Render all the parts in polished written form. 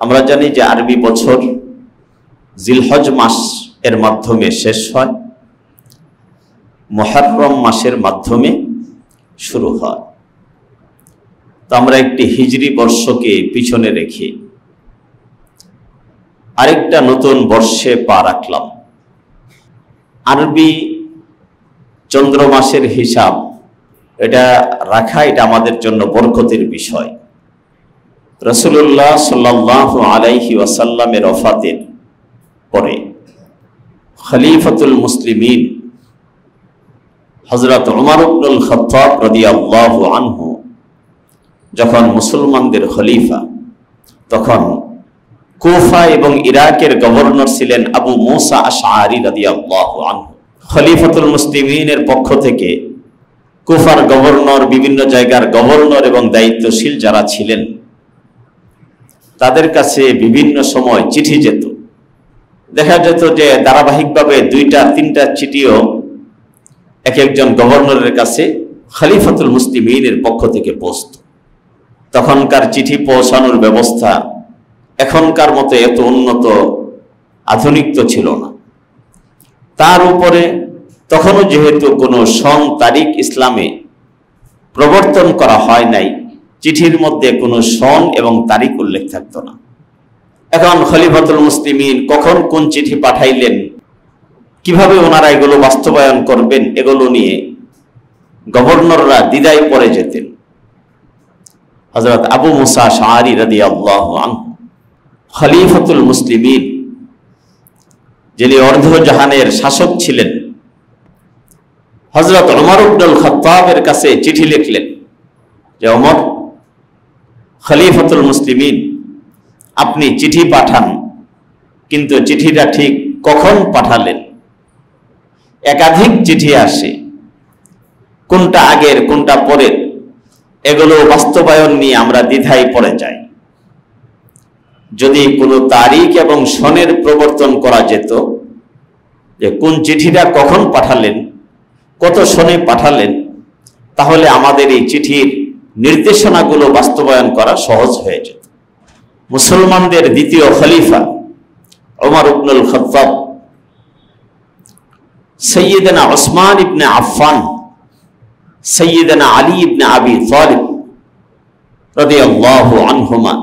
আমরা জানি যে আরবি বছর জিলহজ মাস এর মাধ্যমে শেষ হয়, মুহররম মাসের মাধ্যমে শুরু হয়। তো আমরা একটি হিজরি বর্ষকে পিছনে রেখে আরেকটা নতুন বর্ষে পা রাখলাম। আরবি চন্দ্র মাসের হিসাব এটা রাখা, এটা আমাদের জন্য বরকতের বিষয়। রাসূলুল্লাহ সাল্লাল্লাহু আলাইহি ওয়াসাল্লামের ওফাতের পরে খলিফাতুল মুসলিমিন হযরত উমর ইবনুল খাত্তাব রাদিয়াল্লাহু আনহু যখন মুসলমানদের খলিফা, তখন কুফা এবং ইরাকের গভর্নর ছিলেন আবু মুসা আশআরী রাদিয়াল্লাহু আনহু। খলিফাতুল মুসলিমিনের পক্ষ থেকে কুফার গভর্নর, বিভিন্ন জায়গার গভর্নর এবং দায়িত্বশীল যারা ছিলেন তাদের কাছে বিভিন্ন সময় চিঠি যেত। দেখা যেত যে ধারাবাহিকভাবে 2-3টা চিঠিও এক একজন গভর্নরের কাছে খলিফাতুল মুসলিমিনের পক্ষ থেকে পৌঁছত। তখনকার চিঠি পৌঁছানোর ব্যবস্থা এখনকার মতো এত উন্নত আধুনিক তো ছিল না। তার উপরে তখনও যেহেতু কোনো সন তারিখ ইসলামে প্রবর্তন করা হয় নাই, চিঠির মধ্যে কোনো সন এবং তারিখ উল্লেখ থাকতো না। এখন খলিফাতুল মুসলিমিন কখন কোন চিঠি পাঠাইলেন, কিভাবে ওনারা এগুলো বাস্তবায়ন করবেন, এগুলো নিয়ে গভর্নররা দ্বিধায় পড়ে যেতেন। হযরত আবু মুসা আশআরী রাদিয়াল্লাহু আনহু খলিফাতুল মুসলিমিন, যিনি অর্ধজাহানের শাসক ছিলেন, হযরত উমর ইবনুল খাত্তাবের কাছে চিঠি লিখলেন যে ওমর, খলিফাতুল মুসলিমিন, আপনি চিঠি পাঠান, কিন্তু চিঠিটা ঠিক কখন পাঠালেন? একাধিক চিঠি আসে, কোনটা আগের কোনটা পরের, এগুলো বাস্তবায়ন নিয়ে আমরা দ্বিধায় পড়ে যাই। যদি কোনো তারিখ এবং সনের প্রবর্তন করা যেত যে কোন চিঠিটা কখন পাঠালেন, কত সনে পাঠালেন, তাহলে আমাদের এই চিঠির নির্দেশনাগুলো বাস্তবায়ন করা সহজ হয়ে যেত। মুসলমানদের দ্বিতীয় খলিফা উমর ইবনুল খাত্তাব সাইয়্যিদনা উসমান ইবনে আফফান, সাইয়্যিদনা আলী ইবনে আবি তালিব রাদিয়াল্লাহু আনহুমা,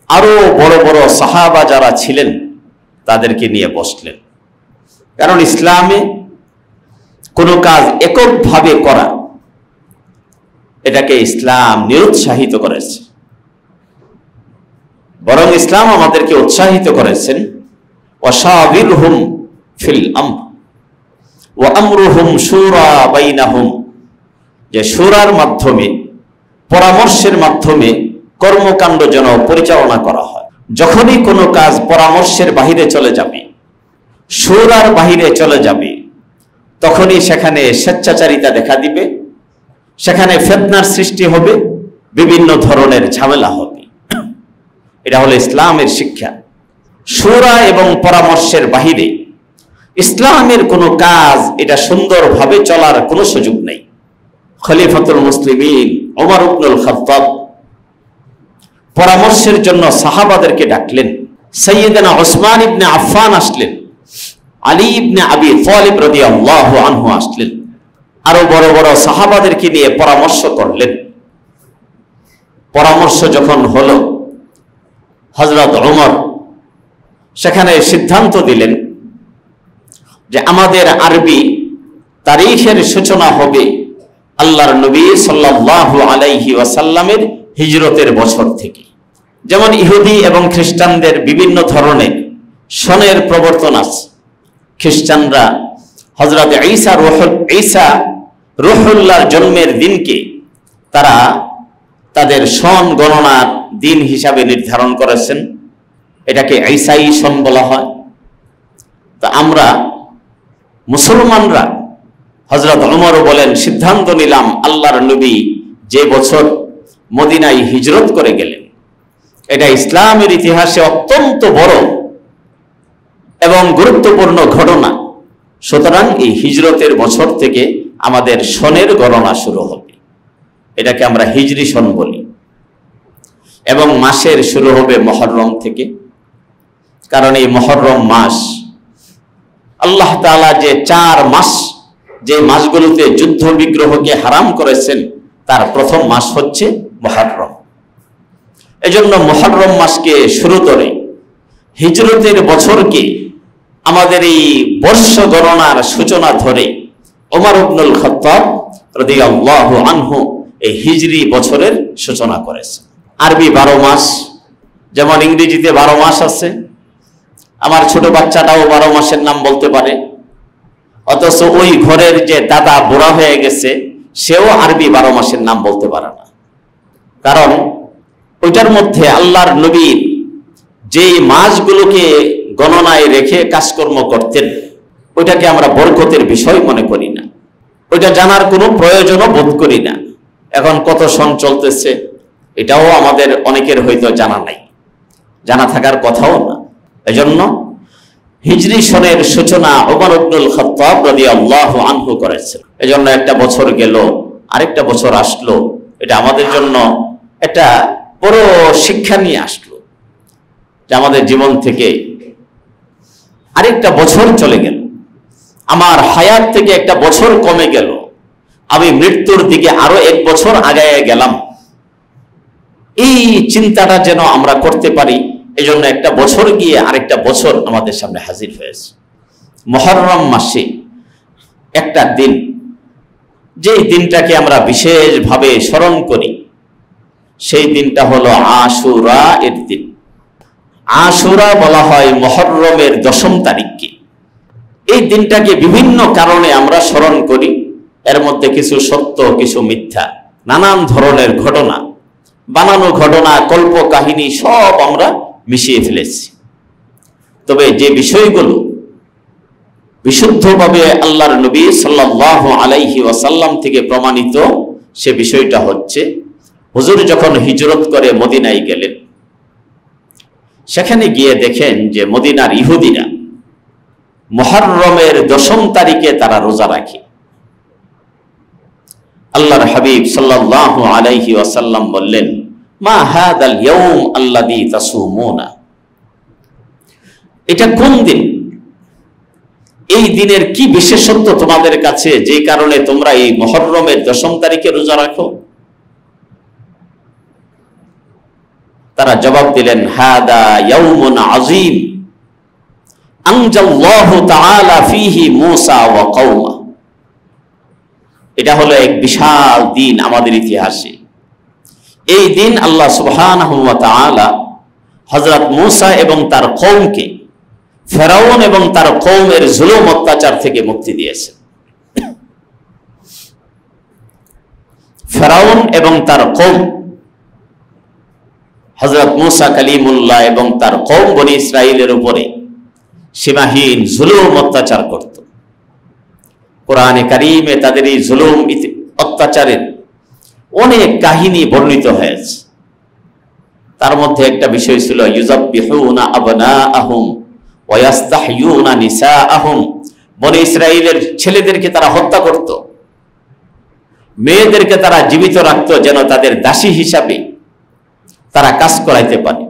আরো বড় বড় সাহাবা যারা ছিলেন তাদেরকে নিয়ে বসলেন। কারণ ইসলামে কোনো কাজ এককভাবে করা, এটাকে ইসলাম নিরুৎসাহিত করেছে, বরং ইসলাম আমাদেরকে উৎসাহিত করেছেন ওয়াশাবিরহুম ফিল আমর ওয়া আমরুহুম শুরা বাইনাহুম, যে শুরার মাধ্যমে, পরামর্শের মাধ্যমে কর্মকাণ্ড যেন পরিচালনা করা হয়। যখনই কোনো কাজ পরামর্শের বাহিরে চলে যাবে, শুরার বাহিরে চলে যাবে, তখনই সেখানে স্বেচ্ছাচারিতা দেখা দিবে, সেখানে ফিতনার সৃষ্টি হবে, বিভিন্ন ধরনের ঝামেলা হবে। এটা হলো ইসলামের শিক্ষা। শুরা এবং পরামর্শের বাহিরে ইসলামের কোনো কাজ এটা সুন্দরভাবে চলার কোনো সুযোগ নেই। খলিফাতুল মুসলিমিন উমর ইবনুল খাত্তাব পরামর্শের জন্য সাহাবাদেরকে ডাকলেন। সাইয়্যিদনা উসমান ইবনে আফফান আসলেন, আলী ইবনে আবি তালিব রাদিয়াল্লাহু আনহু আসলেন, আরো বড় বড় সাহাবাদেরকে নিয়ে পরামর্শ করলেন। পরামর্শ যখন হলো, হযরত উমর সেখানে সিদ্ধান্ত দিলেন যে আমাদের আরবি তারিখের সূচনা হবে আল্লাহর নবী সাল্লাল্লাহু আলাইহি ওয়াসাল্লামের হিজরতের বছর থেকে। যেমন ইহুদি এবং খ্রিস্টানদের বিভিন্ন ধরনের সনের প্রবর্তন আছে। খ্রিস্টানরা হযরত ঈসা রূহুল্লাহর জন্মের দিনকে তারা তাদের সন গণনার দিন হিসাবে নির্ধারণ করেছেন, এটাকে ঈসাই সন বলা হয়। তা আমরা মুসলমানরা, হযরত উমরও বলেন, সিদ্ধান্ত নিলাম আল্লাহর নবী যে বছর মদিনায় হিজরত করে গেলেন, এটা ইসলামের ইতিহাসে অত্যন্ত বড় এবং গুরুত্বপূর্ণ ঘটনা। সুতরাং এই হিজরতের বছর থেকে আমাদের সনের গণনা শুরু হবে, এটাকে আমরা হিজরি সন বলি। এবং মাসের শুরু হবে মুহররম থেকে। কারণ এই মুহররম মাস আল্লাহ তাআলা যে 4 মাস, যে মাসগুলোতে যুদ্ধ বিগ্রহকে হারাম করেছেন, তার প্রথম মাস হচ্ছে মুহররম। এজন্য মুহররম মাসকে শুরু করে হিজরতের বছরকে, আমাদের এই বর্ষ গণনার সূচনা ধরে ওমর ইবনুল খাত্তাব রাদিয়াল্লাহু আনহু এই হিজরি বছরের সূচনা করেছেন। আরবি 12 মাস, যেমন ইংরেজিতে 12 মাস আছে, আমার ছোট বাচ্চাটাও 12 মাসের নাম বলতে পারে, অথচ ওই ঘরের যে দাদা বুড়া হয়ে গেছে সেও আরবি 12 মাসের নাম বলতে পারে না। কারণ ওইটার মধ্যে আল্লাহর নবীর যেই মাসগুলোকে গণনায় রেখে কাজকর্ম করতেন, ওইটাকে আমরা বরকতের বিষয় মনে করি না, ওইটা জানার কোনো প্রয়োজনও বোধ করি না। এখন কত সন চলতেছে এটাও আমাদের অনেকের হয়তো জানা নাই, জানা থাকার কথাও না। এজন্য হিজরি সনের সূচনা ওমর ইবনুল খাত্তাব রাদিয়াল্লাহু আনহু করেছেন। এজন্য একটা বছর গেল, আরেকটা বছর আসলো, এটা আমাদের জন্য একটা বড় শিক্ষা নিয়ে আসলো যে আমাদের জীবন থেকে আরেকটা বছর চলে গেল, আমার হায়াত থেকে একটা বছর কমে গেল, আমি মৃত্যুর দিকে আরো 1 বছর আগায় গেলাম। এই চিন্তাটা যেন আমরা করতে পারি, এজন্য একটা বছর গিয়ে আরেকটা বছর আমাদের সামনে হাজির হয়েছে। মুহররম মাসে একটা দিন, যেই দিনটাকে আমরা বিশেষভাবে স্মরণ করি, সেই দিনটা হলো আশুরা এর দিন। আশুরা বলা হয় মুহররমের 10ম তারিখকে। এই দিনটাকে বিভিন্ন কারণে আমরা স্মরণ করি, এর মধ্যে কিছু সত্য, কিছু মিথ্যা, নানান ধরনের ঘটনা, বানানো ঘটনা, কল্প কাহিনী সব আমরা মিশিয়ে ফেলেছি। তবে যে বিষয়গুলো বিশুদ্ধভাবে আল্লাহর নবী সাল্লাল্লাহু আলাইহি ওয়াসাল্লাম থেকে প্রমাণিত, সে বিষয়টা হচ্ছে হুজুর যখন হিজরত করে মদিনায় গেলেন, সেখানে গিয়ে দেখেন যে মদিনার ইহুদিরা মুহররমের 10ম তারিখে তারা রোজা রাখে। আল্লাহর হাবিব সাল্লাল্লাহু আলাইহি ওয়াসাল্লাম বললেন, মা হাদাল ইয়াউম আল্লাযী তাসুমুনা, এটা কোন দিন, এই দিনের কি বিশেষত্ব তোমাদের কাছে যে কারণে তোমরা এই মুহররমের 10ম তারিখে রোজা রাখো? তারা জবাব দিলেন, হাদা ইয়াউমুন আযীম আনজাল্লাহু তাআলা ফীহি মূসা ওয়া কওমা, এটা হলো এক বিশাল দিন আমাদের ইতিহাসে। এই দিন আল্লাহ সুবহানাহু ওয়া তাআলা হযরত মূসা এবং তার কওমকে ফেরাউন এবং তার কওমের জুলুম অত্যাচার থেকে মুক্তি দিয়েছেন। ফেরাউন এবং তার কওম হযরত মূসা কালিমুল্লাহ এবং তার কওম বনি ইসরাইলের উপরে সীমাহীন জুলুম অত্যাচার করত। কোরআনে কারীমে তাদের এই জুলুম অত্যাচারের অনেক কাহিনী বর্ণিত হয়েছে। তার মধ্যে একটা বিষয় ছিল ইউযাব্বিহুনা আবনাআহুম ওয়া ইস্তাহয়ুনা নিসাআহুম, বনি ইসরাইলের ছেলেদেরকে তারা হত্যা করত, মেয়েদেরকে তারা জীবিত রাখত যেন তাদের দাসী হিসাবে তারা কাজ করাইতে পারে।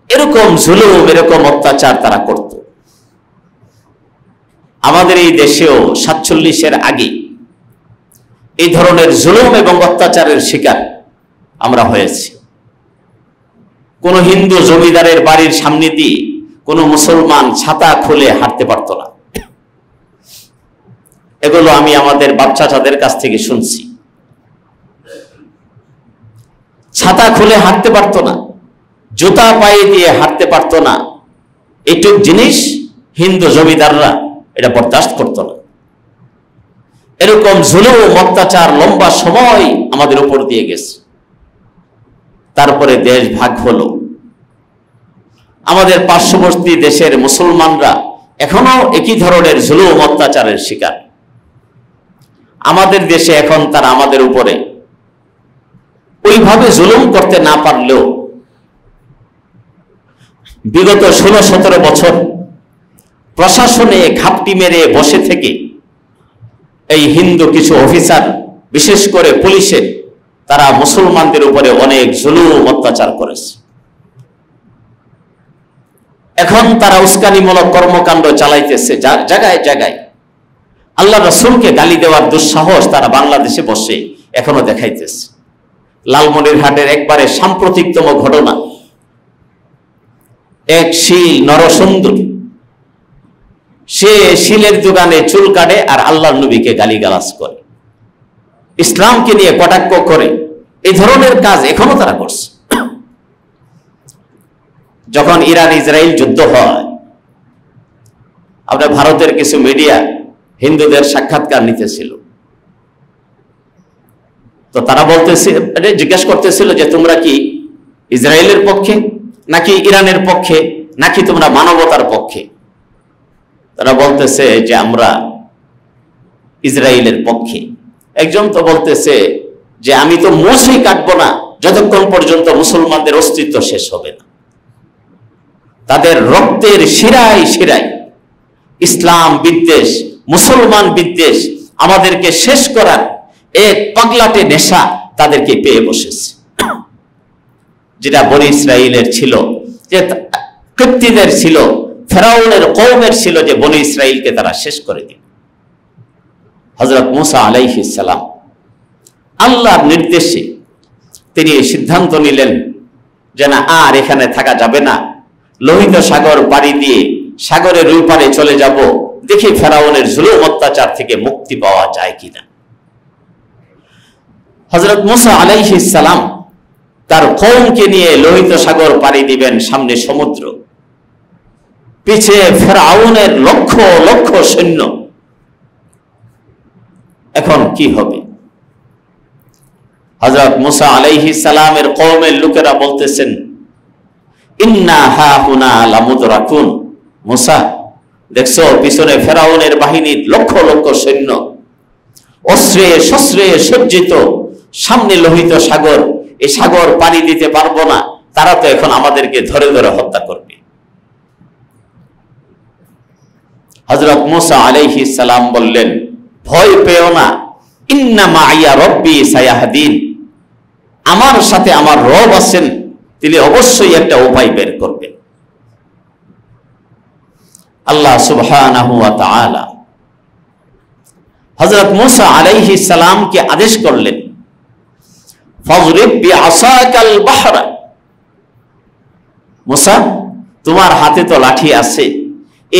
এরকম জুলুম, এরকম অত্যাচার তারা করত। আমাদের এই দেশেও 47-এর আগে এই ধরনের জুলুম এবং অত্যাচারের শিকার আমরা হয়েছি। কোন হিন্দু জমিদারের বাড়ির সামনে দিয়ে কোন মুসলমান ছাতা খুলে হাঁটতে পারত না। এগুলো আমি আমাদের বাচ্চাদের কাছ থেকে শুনছি। ছাতা খুলে হাঁটতে পারত না, জুতা পায়ে দিয়ে হাঁটতে পারত না, এইটুক জিনিস হিন্দু জমিদাররা এটা বরদাস্ত করত না। এরকম জুলুম অত্যাচার লম্বা সময় আমাদের উপর দিয়ে গেছে। তারপরে দেশ ভাগ হলো, আমাদের পার্শ্ববর্তী দেশের মুসলমানরা এখনো একই ধরনের জুলুম অত্যাচারের শিকার। আমাদের দেশে এখন তারা আমাদের উপরে ওইভাবে জুলুম করতে না পারলেও বিগত 16-17 বছর প্রশাসনে ঘাপটি মেরে বসে থেকে এই হিন্দু কিছু অফিসার, বিশেষ করে পুলিশের তারা মুসলমানদের উপরে অনেক জুলুম অত্যাচার করেছে। এখন তারা উস্কানিমূলক কর্মকাণ্ড চালাইতেছে জায়গায় জায়গায়। আল্লাহ রাসূলকে গালি দেওয়ার দুঃসাহস তারা বাংলাদেশে বসে এখনো দেখাইতেছে। লালমনিরহাটের একবারে সাম্প্রতিকতম ঘটনা, এক শীল নরসুন্দর, সে শিলের দোকানে চুল কাটে আর আল্লাহর নবীকে গালিগালাজ করে, ইসলামকে নিয়ে কটাক্ষ করে। এই ধরনের কাজ এখনো তারা করছে। যখন ইরান ইসরায়েল যুদ্ধ হয়, আপনার ভারতের কিছু মিডিয়া হিন্দুদের সাক্ষাৎকার নিতেছিল, তো তারা বলতেছে, জিজ্ঞেস করতেছিল যে তোমরা কি ইসরায়েলের পক্ষে নাকি ইরানের পক্ষে নাকি তোমরা মানবতার পক্ষে? তারা বলতেছে যে আমরা ইসরায়েলের পক্ষে। একজন তো বলতেছে যে আমি তো মোছই কাটবো না যতক্ষণ পর্যন্ত মুসলমানদের অস্তিত্ব শেষ হবে না। তাদের রক্তের শিরায় শিরায় ইসলাম বিদ্বেষ, মুসলমান বিদ্বেষ, আমাদেরকে শেষ করার এক পাগলাটে নেশা তাদেরকে পেয়ে বসেছে, যেটা বনি ইসরাইলের ছিল, যে কিপ্তিদের ছিল, ফেরাউনের কওমের ছিল, যে বনি ইসরাইলকে তারা শেষ করে দিল। হযরত মুসা আলাইহিস সালাম আল্লাহর নির্দেশে তিনি সিদ্ধান্ত নিলেন যে না, আর এখানে থাকা যাবে না, লোহিত সাগর পাড়ি দিয়ে সাগরের ওই পারে চলে যাব, দেখি ফেরাউনের জুলুম অত্যাচার থেকে মুক্তি পাওয়া যায় কিনা। হযরত মুসা আলাইহিস সালাম তার কওমকে নিয়ে লোহিত সাগর পাড়ি দিবেন, সামনে সমুদ্র, পিছে ফেরাউনের লক্ষ লক্ষ সৈন্য। এখন কি হবে? হযরত মুসা আলাইহিস সালামের কওমের লোকেরা বলতেছেন, ইন্না হাহুনা লামুদরাকুন। মুসা, দেখছো পিছনে ফেরাউনের বাহিনীর লক্ষ লক্ষ সৈন্য, অস্ত্রে শস্ত্রে সজ্জিত, সামনে লোহিত সাগর, এই সাগর পানি দিতে পারবো না, তারা তো এখন আমাদেরকে ধরে ধরে হত্যা করবে। হযরত মুসা আলাইহিস সালাম বললেন, ভয় পেও না, ইন্না মাইয়া রব্বি সায়াহদিন, আমার সাথে আমার রব আছেন, তিনি অবশ্যই একটা উপায় বের করবেন। আল্লাহ সুবহানাহু ওয়া তাআলা হযরত মুসা আলাইহিস সালামকে আদেশ করলেন, ফাযরিব বিআসাকাল বাহরা। মুসা, তোমার হাতে তো লাঠি আছে,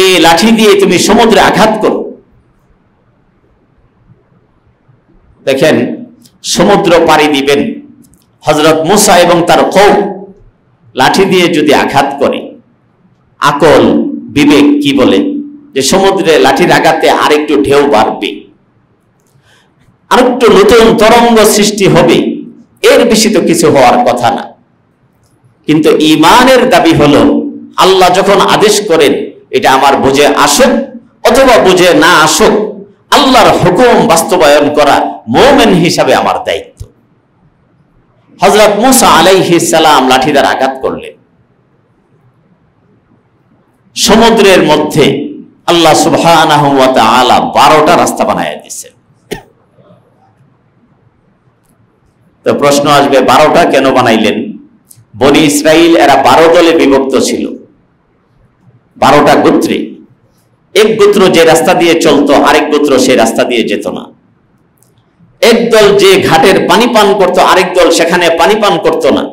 এই লাঠি দিয়ে তুমি সমুদ্রে আঘাত করো। দেখেন, সমুদ্র পাড়ি দিবেন হযরত মুসা এবং তার কওম, লাঠি দিয়ে যদি আঘাত করে, আকল বিবেক কি বলে যে সমুদ্রে লাঠির আঘাতে আরেকটু ঢেউ বাড়বে, আরেকটু নতুন তরঙ্গ সৃষ্টি হবে, এর বেশি তো কিছু হওয়ার কথা না। কিন্তু ঈমানের দাবি হলো, আল্লাহ যখন আদেশ করেন, এটা আমার বুঝে আসুক অথবা বুঝে না আসুক, আল্লাহর হুকুম বাস্তবায়ন করা মুমিন হিসাবে আমার দায়িত্ব। হযরত মুসা আলাইহিস সালাম লাঠি দ্বারা আঘাত করলেন, সমুদ্রের মধ্যে আল্লাহ সুবহানাহু ওয়া তাআলা 12টা রাস্তা বানায় দিয়েছেন। তো প্রশ্ন আসবে, 12টা কেন বানাইলেন? বনি ইসরাইল এরা 12 দলে বিভক্ত ছিল, 12টা গোত্রে। এক গোত্র যে রাস্তা দিয়ে চলতো, আরেক গোত্র সেই রাস্তা দিয়ে যেত না। এক দল যে ঘাটের পানি পান করত, আরেক দল সেখানে পানি পান করত না।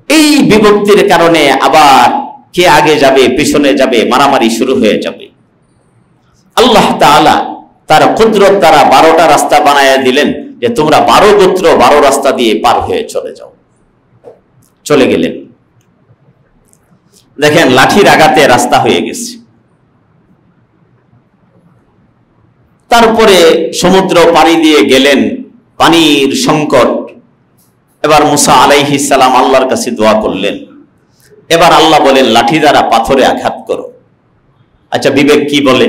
এই বিভক্তির কারণে আবার কে আগে যাবে পিছনে যাবে মারামারি শুরু হয়ে যাবে। আল্লাহ তাআলা তার কুদরত দ্বারা 12টা রাস্তা বানায়া দিলেন, যে তোমরা 12 গোত্র 12 রাস্তা দিয়ে পার হয়ে চলে যাও। চলে গেলেন, দেখেন লাঠির আঘাতে রাস্তা হয়ে গেছে। তারপরে সমুদ্র পাড়ি দিয়ে গেলেন, পানির সংকট। এবার মুসা আলাইহিস সালাম আল্লাহর কাছে দোয়া করলেন। এবার আল্লাহ বলেন, লাঠি দ্বারা পাথরে আঘাত করো। আচ্ছা, বিবেক কি বলে?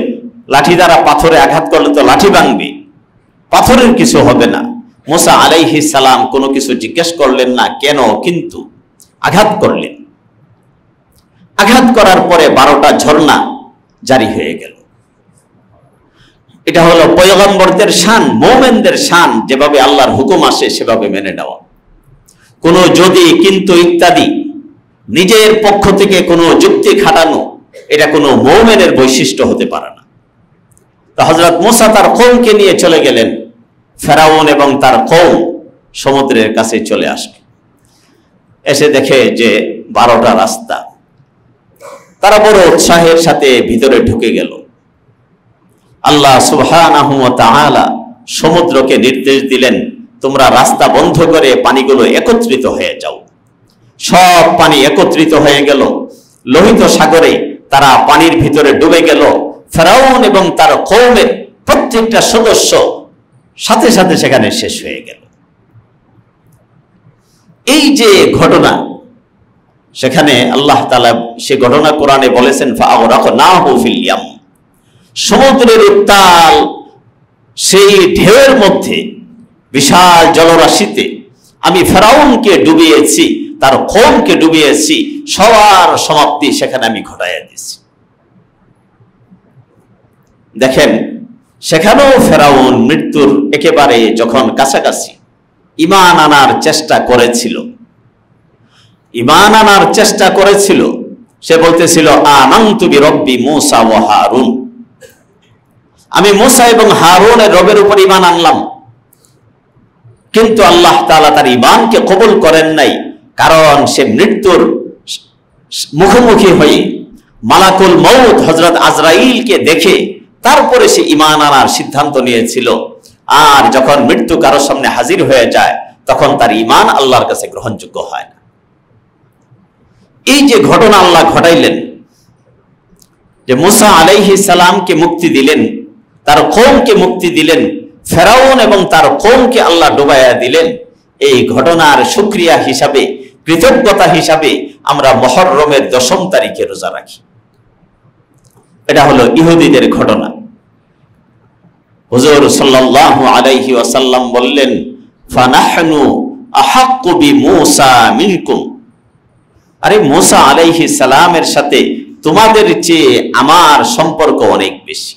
লাঠি দ্বারা পাথরে আঘাত করলে তো লাঠি ভাঙবে, পাথরের কিছু হবে না। মুসা আলাইহিস সালাম কোনো কিছু জিজ্ঞেস করলেন না কেন, কিন্তু আঘাত করলেন। আঘাত করার পরে 12টা ঝর্ণা জারি হয়ে গেল। এটা হলো পয়গম্বরদের শান, মুমিনদের শান, যেভাবে আল্লাহর হুকুম আসে সেভাবে মেনে নেওয়া। কোনো যদি কিন্তু ইত্যাদি নিজের পক্ষ থেকে কোনো যুক্তি খাটানো, এটা কোনো মুমিনের বৈশিষ্ট্য হতে পারে না। তো হযরত মুসা তার কওমকে নিয়ে চলে গেলেন। ফেরাউন এবং তার কওম সমুদ্রের কাছে চলে আসবে। এসে দেখে যে 12টা রাস্তা। তারা বড় উৎসাহের সাথে ভিতরে ঢুকে গেল। আল্লাহ সুবহানাহু ওয়া তাআলা সমুদ্রকে নির্দেশ দিলেন, তোমরা রাস্তা বন্ধ করে পানিগুলো একত্রিত হয়ে যাও। সব পানি একত্রিত হয়ে গেল লোহিত সাগরে। তারা পানির ভিতরে ডুবে গেল। ফেরাউন এবং তার কওমের প্রত্যেকটা সদস্য সাথে সাথে সেখানে শেষ হয়ে গেল। এই যে ঘটনা, সেখানে আল্লাহ তাআলা সে ঘটনা কোরআনে বলেছেন, ফাআগরাকনাহু ফিল ইয়াম। সমুদ্রের উত্তাল সেই ঢেউয়ের মধ্যে, বিশাল জলরাশিতে আমি ফেরাউনকে ডুবিয়েছি, তার কওমকে ডুবিয়েছি, সবার সমাপ্তি সেখানে আমি ঘটাইয়া দিয়েছি। দেখেন, সেখানেও ফেরাউন মৃত্যুর একেবারে যখন কাছাকাছি ঈমান আনার চেষ্টা করেছিল, সে বলতেছিল, আমানতু বিরব্বি মূসা ওয়া হারুন, আমি মূসা এবং হারুনের রবের উপর ঈমান আনলাম। কিন্তু আল্লাহ তাআলা তার ঈমানকে কবুল করেন নাই, কারণ সে মৃত্যুর মুখোমুখি হয়ে মালাকুল মউত হযরত আজরাইলকে দেখে তারপরে সে ঈমান আনার সিদ্ধান্ত নিয়েছিল। আর যখন মৃত্যু কারোর সামনে হাজির হয়ে যায়, তখন তার ঈমান আল্লাহর কাছে গ্রহণযোগ্য হয় না। এই যে ঘটনা আল্লাহ ঘটাইলেন, যে মুসা আলাইহিস সালামকে মুক্তি দিলেন, তার কওমকে মুক্তি দিলেন, ফেরাউন এবং তার কওমকে আল্লাহ ডুবাইয়া দিলেন, এই ঘটনার শুকরিয়া হিসাবে, কৃতজ্ঞতা হিসাবে আমরা মুহররমের 10ম তারিখে রোজা রাখি। এটা হলো ইহুদিদের ঘটনা। হুজুর সাল্লাল্লাহু আলাইহি ওয়াসাল্লাম বললেন, ফানাহনু আহাক্কু বিমূসা মিনকুম, আরে মুসা আলাইহিস সালামের সাথে তোমাদের চেয়ে আমার সম্পর্ক অনেক বেশি।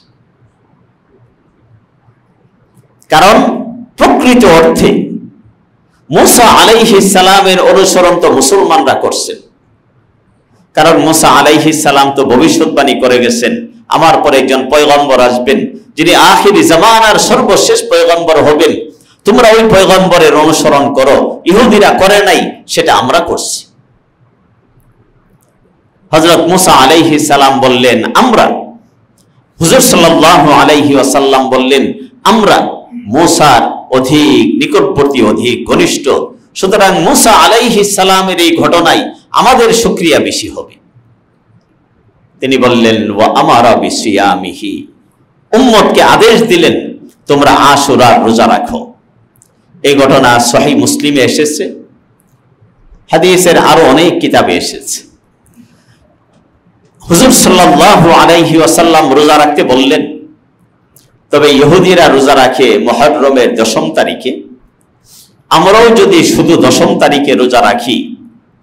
কারণ প্রকৃত অর্থে মুসা আলাইহিস সালামের অনুসরণ তো মুসলমানরা করছেন। কারণ মুসা আলাইহিস সালাম তো ভবিষ্যৎবাণী করে গেছেন, আমার পরে একজন পয়গম্বর আসবেন, যিনি আখিরি জামানার সর্বশেষ পয়গম্বর হবেন, তোমরা ওই পয়গম্বরের অনুসরণ করো। ইহুদিরা করে নাই, সেটা আমরা করছি। হযরত মুসা আলাইহিস সালাম বললেন আমরা, হুজুর সাল্লাল্লাহু আলাইহি ওয়াসাল্লাম বললেন আমরা মুসার অধিক নিকটবর্তী, অধিক ঘনিষ্ঠ। সুতরাং মুসা আলাইহিস সালামের এই ঘটনায় আমাদের শুকরিয়া বেশি হবে। তিনি বললেন, ওয়া আমারা বিসিয়ামিহি, উম্মতকে আদেশ দিলেন তোমরা আশুরার রোজা রাখো। এই ঘটনা সহিহ মুসলিমে এসেছে, হাদিসের আরো অনেক কিতাবে এসেছে। হুজুর সাল্লাল্লাহু আলাইহি ওয়াসাল্লাম রোজা রাখতে বললেন, তবে ইহুদিরা রোজা রাখে মুহররমের 10ম তারিখে। আমরাও যদি শুধু 10ম তারিখে রোজা রাখি,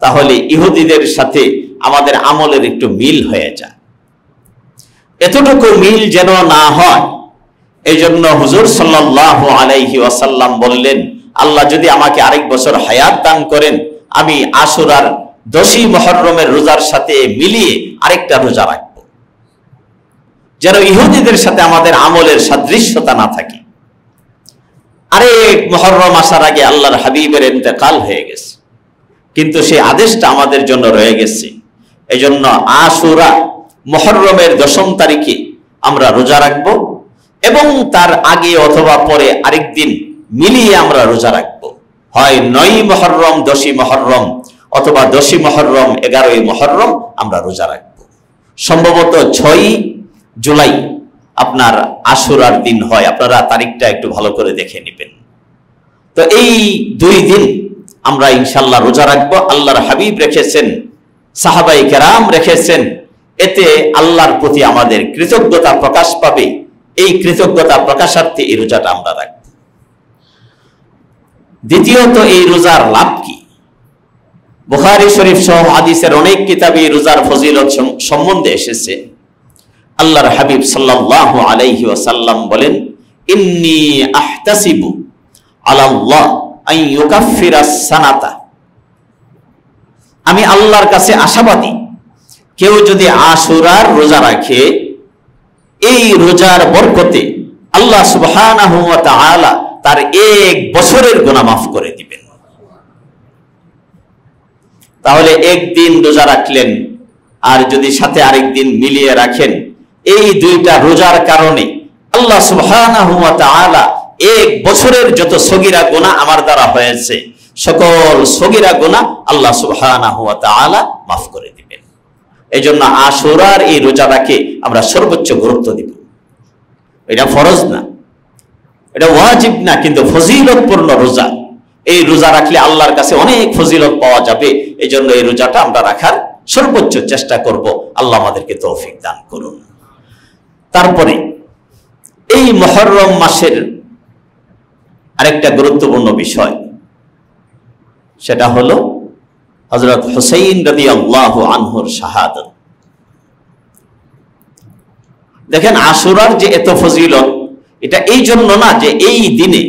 তাহলে ইহুদিদের সাথে আমাদের আমলের একটু মিল হয়ে যায়। এতটুকু মিল যেন না হয়, এই জন্য হুজুর সাল্লাল্লাহু আলাইহি ওয়াসাল্লাম বললেন, আল্লাহ যদি আমাকে আরেক বছর হায়াত দান করেন, আমি আশুরার 10ই মুহররমের রোজার সাথে মিলিয়ে আরেকটা রোজা রাখব, যেন ইহুদিদের সাথে আমাদের আমলের সাদৃশ্যতা না থাকে। আরেক মুহররম আসার আগে আল্লাহর হাবিবের ইন্তেকাল হয়ে গেছে, কিন্তু সেই আদেশটা আমাদের জন্য রয়ে গেছে। এই জন্য আশুরা মুহররমের 10ম তারিখে আমরা রোজা রাখব, এবং তার আগে অথবা পরে আরেকদিন মিলিয়ে আমরা রোজা রাখব। হয় 9ই মুহররম, 10ই মুহররম, অথবা 10ই মুহররম, 11ই মুহররম আমরা রোজা রাখব। সম্ভবত 6ই জুলাই আপনার আশুরার দিন হয়, আপনারা তারিখটা একটু ভালো করে দেখে নেবেন। তো এই 2 দিন আমরা ইনশাআল্লাহ রোজা রাখবো। আল্লাহর হাবিব রেখেছেন, সাহাবায়ে কেরাম রেখেছেন, এতে আল্লাহর প্রতি আমাদের কৃতজ্ঞতা প্রকাশ পাবে। এই কৃতজ্ঞতা প্রকাশার্থে এই রোজাটা আমরা রাখব। দ্বিতীয়ত, এই রোজার লাভ কি? বুখারী শরীফ সহ হাদিসের অনেক কিতাবে রোজার ফজিলত সম্বন্ধে এসেছে। আল্লাহর হাবিব সাল্লাল্লাহু আলাইহি ওয়াসাল্লাম বলেন, ইন্নী আহতাসিবু আলাল্লাহ আন ইউকাফিরাস সানাতা, আমি আল্লাহর কাছে আশাবাদী, কেউ যদি আশুরার রোজা রাখে, এই রোজার বরকতে আল্লাহ সুবহানাহু ওয়া তাআলা তার 1 বছরের গুনাহ মাফ করে দিবেন। তাহলে একদিন রোজা রাখলেন, আর যদি সাথে আরেক দিন মিলিয়ে রাখেন, এই দুইটা রোজার কারণে আল্লাহ সুবহানাহু ওয়া তাআলা 1 বছরের যত সগীরা গুনাহ আমার দ্বারা হয়েছে, সকল সগীরা গুনাহ আল্লাহ সুবহানাহু ওয়া তাআলা মাফ করে দিবেন। এজন্য আশুরার এই রোজাটাকে আমরা সর্বোচ্চ গুরুত্ব দিব। এটা ফরজ না, এটা ওয়াজিব না, কিন্তু ফজিলতপূর্ণ রোজা। এই রোজা রাখলে আল্লাহর কাছে অনেক ফজিলত পাওয়া যাবে। এজন্য এই রোজাটা আমরা রাখার সর্বোচ্চ চেষ্টা করব। আল্লাহ আমাদেরকে তৌফিক দান করুন। তারপরে এই মুহররম মাসের আরেকটা গুরুত্বপূর্ণ বিষয়, সেটা হলো হযরত হুসাইন রাদিয়াল্লাহু আনহুর শাহাদাত। দেখেন, আশুরার যে এত ফজিলত, এটা এই জন্য না যে এই দিনে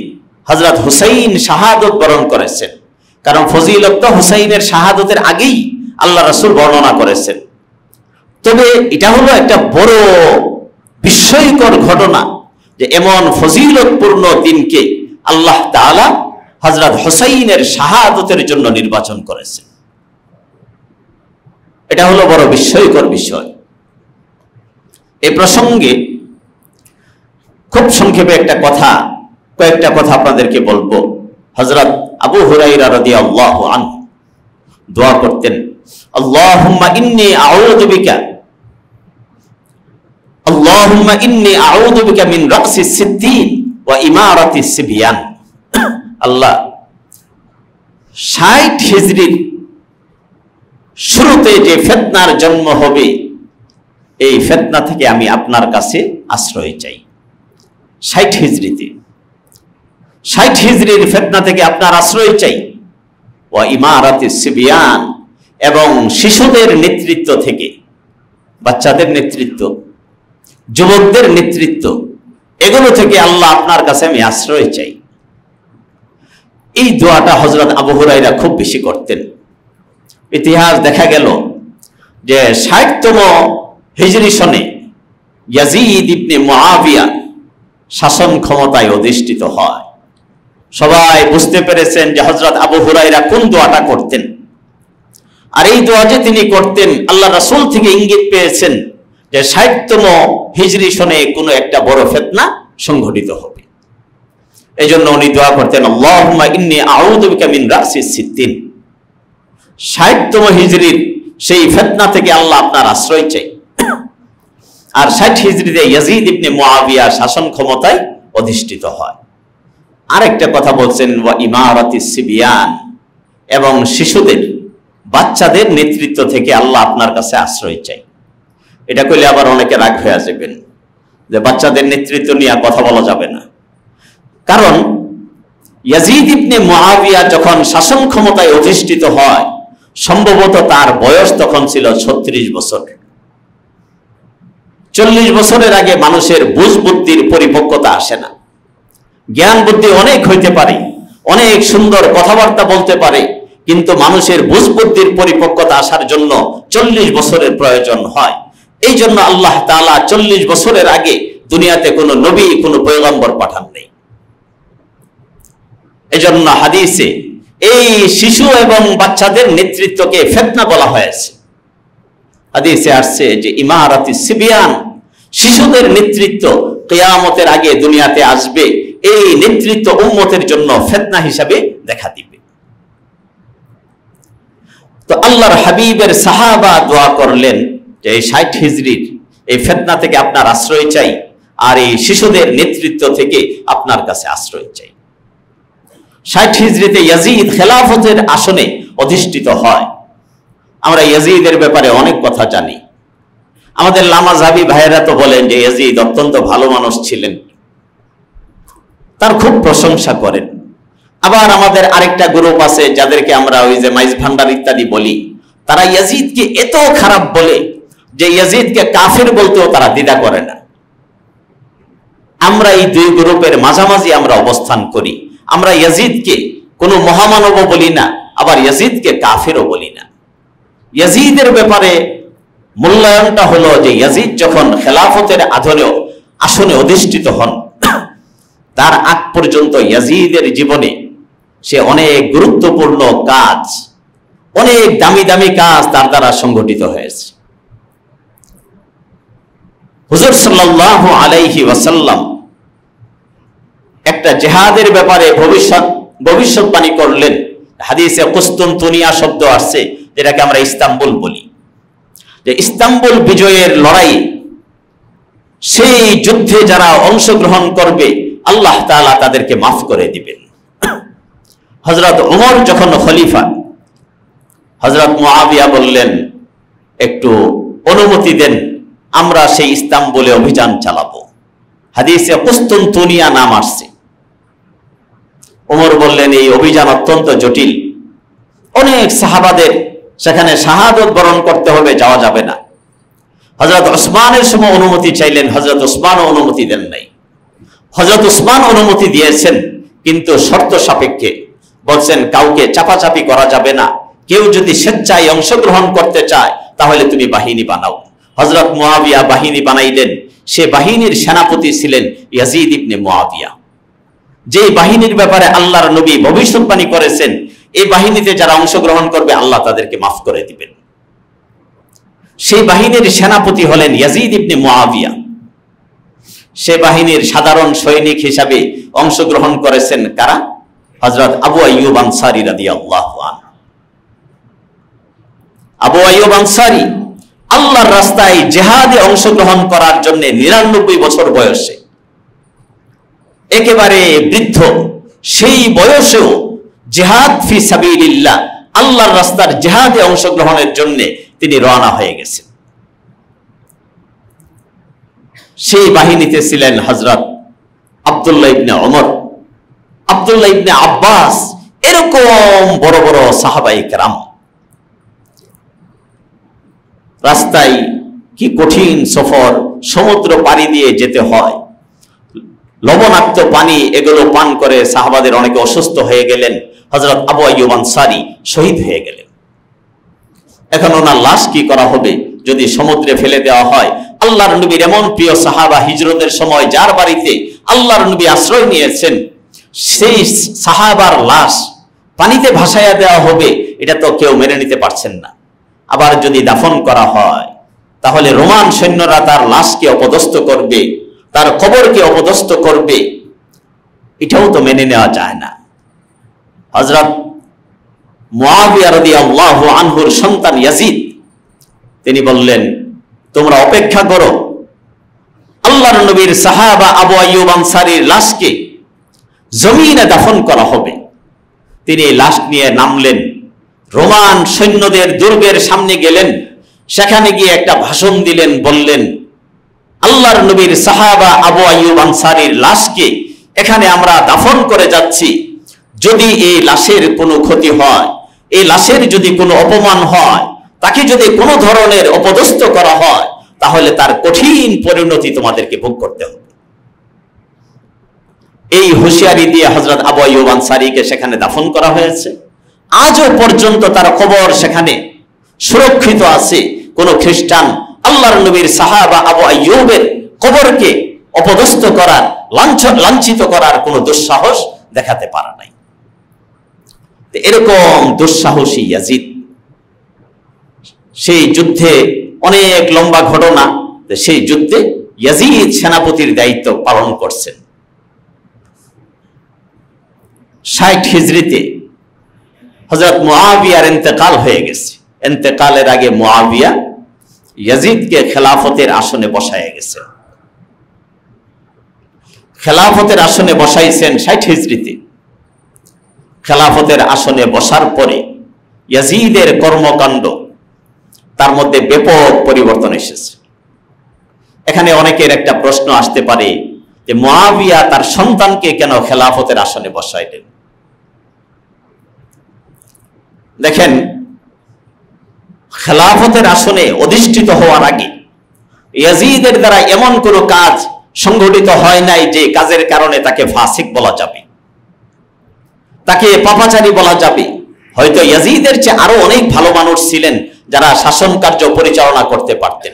হযরত হুসাইন শাহাদত বরণ করেছেন, কারণ ফজিলত তো হুসাইনের শাহাদতের আগেই আল্লাহ রাসূল বর্ণনা করেছেন। তবে এটা হলো একটা বড় বিস্ময়কর ঘটনা যে এমন ফজিলতপূর্ণ দিনকে আল্লাহ তাআলা হযরত হুসাইনের শাহাদতের জন্য নির্বাচন করেছেন। এটা হলো বড় বিস্ময়কর বিষয়। এই প্রসঙ্গে খুব সংক্ষেপে কয়েকটা কথা আপনাদেরকে বলবো। হযরত আবু হুরায়রা রাদিয়াল্লাহু আনহু দোয়া করতেন, আল্লাহুম্মা ইন্নী আউযু বিকা মিন রাকসিস সিদ্দিন ওয়া ইমারাতিস সিবয়ান। আল্লাহ, 60 হিজরির শুরুতে যে ফিতনার জন্ম হবে, এই ফিতনা থেকে আমি আপনার কাছে আশ্রয় চাই। 60 হিজরিতে, 60 হিজরির ফিতনা থেকে আপনার আশ্রয় চাই। ওয়া ইমারাতিস সিবয়ান, এবং শিশুদের নেতৃত্ব থেকে, বাচ্চাদের নেতৃত্ব, যুবকদের নেতৃত্ব, এগুলো থেকে আল্লাহ আপনার কাছে আমি আশ্রয় চাই। এই দোয়াটা হযরত আবু হুরায়রা খুব বেশি করতেন। ইতিহাস দেখা গেল যে 60তম হিজরি সনে ইয়াজিদ ইবনে মুআবিয়া শাসন ক্ষমতায় অধিষ্ঠিত হয়। সবাই বুঝতে পেরেছেন যে হযরত আবু হুরায়রা কোন দোয়াটা করতেন। আর এই দোয়া যে তিনি করতেন, আল্লাহ রাসূল থেকে ইঙ্গিত পেয়েছেন যে 60তম হিজরি সনে কোনো একটা বড় ফিতনা সংঘটিত হবে। এজন্য উনি দোয়া করতেন, আল্লাহুম্মা ইন্নী আউযু বিকা মিন রাসিস সিদ্দিন। 60তম হিজরির সেই ফিতনা থেকে আল্লাহ আপনার আশ্রয় চাই। আর 60 হিজরিতে ইয়াজিদ ইবনে মুআবিয়া শাসন ক্ষমতায় অধিষ্ঠিত হয়। আরেকটা কথা বলছেন, ওয়া ইমারাতিস সিবয়ান, এবং শিশুদের, বাচ্চাদের নেতৃত্ব থেকে আল্লাহ আপনার কাছে আশ্রয় চাই। এটা কইলে আবার অনেকে রাগ হয়ে যাবেন যে বাচ্চাদের নেতৃত্ব নিয়ে কথা বলা যাবে না। কারণ ইয়াজিদ ইবনে মুআবিয়া যখন শাসন ক্ষমতায় অধিষ্ঠিত হয়, সম্ভবত তার বয়স তখন ছিল 36 বছর। 40 বছরের আগে মানুষের বুঝ বুদ্ধির পরিপক্কতা আসে না। জ্ঞান বুদ্ধি অনেক হইতে পারে, অনেক সুন্দর কথাবার্তা বলতে পারে, কিন্তু মানুষের বুঝ বুদ্ধির পরিপক্কতা আসার জন্য 40 বছরের প্রয়োজন হয়। এই জন্য আল্লাহ তাআলা 40 বছরের আগে দুনিয়াতে কোনো নবী, কোনো পয়গম্বর পাঠান নাই। এজন্য হাদিসে এই শিশু এবং বাচ্চাদের নেতৃত্বকে ফিতনা বলা হয়েছে। হাদিসে আসছে যে ইমারাতিস সিবয়ান, শিশুদের নেতৃত্ব কিয়ামতের আগে দুনিয়াতে আসবে। এই নেতৃত্ব উম্মতের জন্য ফিতনা হিসাবে দেখা দিবে। তো আল্লাহর হাবিবের সাহাবা দোয়া করলেন যে এই 60 হিজরির এই ফিতনা থেকে আপনার আশ্রয় চাই, আর এই শিশুদের নেতৃত্ব থেকে আপনার কাছে আশ্রয় চাই। 60 হিজরিতে ইয়াজিদ খেলাফতের আসনে অধিষ্ঠিত হয়। আমরা ইয়াজিদের ব্যাপারে অনেক কথা জানি। আমাদের লামাযাবি ভাইয়েরা তো বলেন যে ইয়াজিদ অত্যন্ত ভালো মানুষ ছিলেন, তার খুব প্রশংসা করেন। আবার আমাদের আরেকটা গ্রুপ আছে যাদেরকে আমরা ওই যে মাইজ ভান্ডার ইত্যাদি বলি, তারা ইয়াজিদকে এত খারাপ বলে, যে ইয়াজিদকে কাফির বলতেও তারা দ্বিধা করে না। আমরা এই দুই গ্রুপের মাঝামাঝি আমরা অবস্থান করি। আমরা ইয়াজিদকে কোনো মহামানবও বলি না, আবার ইয়াজিদকে কাফিরও বলি না। ইয়াজিদের ব্যাপারে মূল্যায়নটা হলো যে ইয়াজিদ যখন খেলাফতের আসনে অধিষ্ঠিত হন, তার আগ পর্যন্ত ইয়াজিদের জীবনে সে অনেক গুরুত্বপূর্ণ কাজ, অনেক দামি দামি কাজ তার দ্বারা সংগঠিত হয়েছে। হুজুর সাল্লাল্লাহু আলাইহি ওয়াসাল্লাম একটা জিহাদের ব্যাপারে ভবিষ্যৎবাণী করলেন। হাদিসে কুস্তুনতুনিয়া শব্দ আসছে, যেটাকে আমরা ইস্তাম্বুল বলি, যে ইস্তাম্বুল বিজয়ের লড়াই, সেই যুদ্ধে যারা অংশগ্রহণ করবে আল্লাহ তাআলা তাদেরকে মাফ করে দিবেন। হযরত ওমর যখন খলিফা, হযরত মুআবিয়া বললেন, একটু অনুমতি দেন, আমরা সেই ইস্তাম্বুলে অভিযান চালাবো। হাদিসে কুস্তুনতুনিয়া নাম আসছে। ওমর বললেন, এই অভিযান অত্যন্ত জটিল, অনেক সাহাবাদের সেখানে শাহাদত বরণ করতে হবে, যাওয়া যাবে না। হযরত ওসমানের সময় অনুমতি চাইলেন, হযরত ওসমানও অনুমতি দেন নাই। হযরত ওসমান অনুমতি দিয়েছেন, কিন্তু শর্ত সাপেক্ষে বলছেন কাউকে চাপাচাপি করা যাবে না, কেউ যদি স্বেচ্ছায় অংশগ্রহণ করতে চায় তাহলে তুমি বাহিনী বানাও। হযরত মুআবিয়া বাহিনী বানাইলেন। সে বাহিনীর সেনাপতি ছিলেন ইয়াজিদ ইবনে মুআবিয়া, যে বাহিনীর ব্যাপারে আল্লাহর নবী ভবিষ্যৎবাণী করেছেন, এই বাহিনীতে যারা অংশগ্রহণ করবে আল্লাহ তাদেরকে মাফ করে দিবেন। সেই বাহিনীর সেনাপতি হলেন ইয়াজিদ ইবনে মুআবিয়া। সে বাহিনীর সাধারণ সৈনিক হিসাবে অংশগ্রহণ করেছেন কারা? হযরত আবু আইয়ুব আনসারী রাদিয়াল্লাহু আনহু। আবু আইয়ুব আনসারী আল্লাহর রাস্তায় জিহাদে অংশগ্রহণ করার জন্য 99 বছর বয়সে, একেবারে বৃদ্ধ, সেই বয়সেও জিহাদ ফি সাবিলিল্লাহ, আল্লাহর রাস্তার জিহাদে অংশগ্রহণের জন্য তিনি রওনা হয়ে গেছেন। সেই বাহিনীতে ছিলেন হযরত আব্দুল্লাহ ইবনে ওমর, আব্দুল্লাহ ইবনে আব্বাস, এরকম বড় বড় সাহাবায়ে কেরাম। রাস্তায় কি কঠিন সফর, সমুদ্র পাড়ি দিয়ে যেতে হয়, লবণাক্ত পানি, এগুলো পান করে সাহাবাদের অনেকে অসুস্থ হয়ে গেলেন। হযরত আবু আইয়ুব আনসারী শহীদ হয়ে গেলেন। এখন ওনার লাশ কি করা হবে? যদি সমুদ্রে ফেলে দেওয়া হয়, আল্লাহর নবীর এমন প্রিয় সাহাবা, হিজরতের সময় যার বাড়িতে আল্লাহর নবী আশ্রয় নিয়েছেন, সেই সাহাবার লাশ পানিতে ভাসাইয়া দেওয়া হবে, এটা তো কেউ মেনে নিতে পারছেন না। আবার যদি দাফন করা হয়, তাহলে রোমান সৈন্যরা তার লাশকে অপদস্থ করবে, তার কবরকে অপদস্থ করবে, এটাও তো মেনে নেওয়া যায় না। হযরত মুআবিয়া রাদিয়াল্লাহু আনহুর সন্তান ইয়াজিদ, তিনি বললেন, তোমরা অপেক্ষা করো, আল্লাহর নবীর সাহাবা আবু আইয়ুব আনসারীর লাশকে জমিনে দাফন করা হবে। তিনি লাশ নিয়ে নামলেন, রোমান সৈন্যদের দুর্গের সামনে গেলেন, সেখানে গিয়ে একটা ভাষণ দিলেন, বললেন, আল্লাহর নবীর সাহাবা আবু আইয়ুব আনসারীর লাশকে এখানে আমরা দাফন করে যাচ্ছি, যদি এই লাশের কোনো ক্ষতি হয়, এই লাশের যদি কোনো অপমান হয়, তাকে যদি কোনো ধরনের অপদস্থ করা হয়, তাহলে তার কঠিন পরিণতি তোমাদেরকে ভোগ করতে হবে। এই হুঁশিয়ারি দিয়ে হযরত আবু আইয়ুব আনসারীকে সেখানে দাফন করা হয়েছে। আজও পর্যন্ত তার কবর সেখানে সুরক্ষিত আছে। কোন খ্রিস্টান আল্লাহর নবীর সাহাবা আবু আইয়ুবের কবরকে অপদস্থ করার, লাঞ্ছিত করার কোন দুঃসাহস দেখাতে পারে নাই। এরকম দুঃসাহসী ইয়াজিদ, সেই যুদ্ধে অনেক লম্বা ঘটনা, সেই যুদ্ধে ইয়াজিদ সেনাপতির দায়িত্ব পালন করছেন। 60 হিজরিতে হযরত মুআবিয়ার ইন্তেকাল হয়ে গেছে। ইন্তেকালের আগে মুআবিয়া ইয়াজিদকে খেলাফতের আসনে বসায় গেছে। খেলাফতের আসনে বসাইছেন 60 হিজরিতে। খেলাফতের আসনে বসার পরে ইয়াজিদের কর্মকাণ্ড, তার মধ্যে ব্যাপক পরিবর্তন এসেছে। এখানে অনেকের একটা প্রশ্ন আসতে পারে যে মুআবিয়া তার সন্তানকে কেন খেলাফতের আসনে বসাইলেন? দেখেন, খেলাফতের আসনে অধিষ্ঠিত হওয়ার আগে ইয়াজিদের দ্বারা এমন কোনো কাজ সংঘটিত হয় নাই যে কাজের কারণে তাকে ফাসিক বলা যাবে, তাকে পাপাচারী বলা যাবে। হয়তো ইয়াজিদের চেয়ে আরো অনেক ভালো মানুষ ছিলেন যারা শাসন কার্য পরিচালনা করতে পারতেন,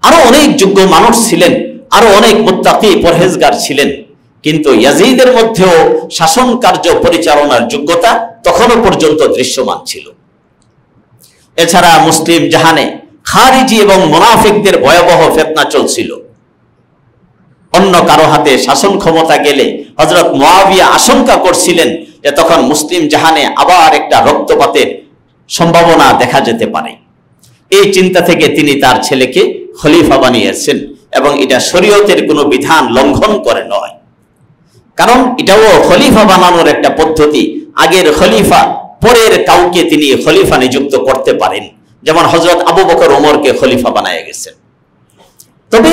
আরো অনেক যোগ্য মানুষ ছিলেন, আরো অনেক মুত্তাকি পরহেজগার ছিলেন, কিন্তু ইয়াজিদের মধ্যেও শাসন কার্য পরিচালনার যোগ্যতা তখনও পর্যন্ত দৃশ্যমান ছিল। এছাড়া মুসলিম জাহানে খারিজি এবং মুনাফিকদের ভয়াবহ ফিতনা চলছিল। অন্য কারো হাতে শাসন ক্ষমতা গেলে হযরত মুআবিয়া আশঙ্কা করছিলেন যে তখন মুসলিম জাহানে আবার একটা রক্তপাতের সম্ভাবনা দেখা যেতে পারে। এই চিন্তা থেকে তিনি তার ছেলেকে খলিফা বানিয়েছেন, এবং এটা শরীয়তের কোনো বিধান লঙ্ঘন করে নয়, কারণ এটাও খলিফা বানানোর একটা পদ্ধতি। আগের খলিফা পরের কাউকে তিনি খলিফা নিযুক্ত করতে পারেন, যেমন হযরত আবু বকর ওমরকে খলিফা বানায় গেছেন। তবে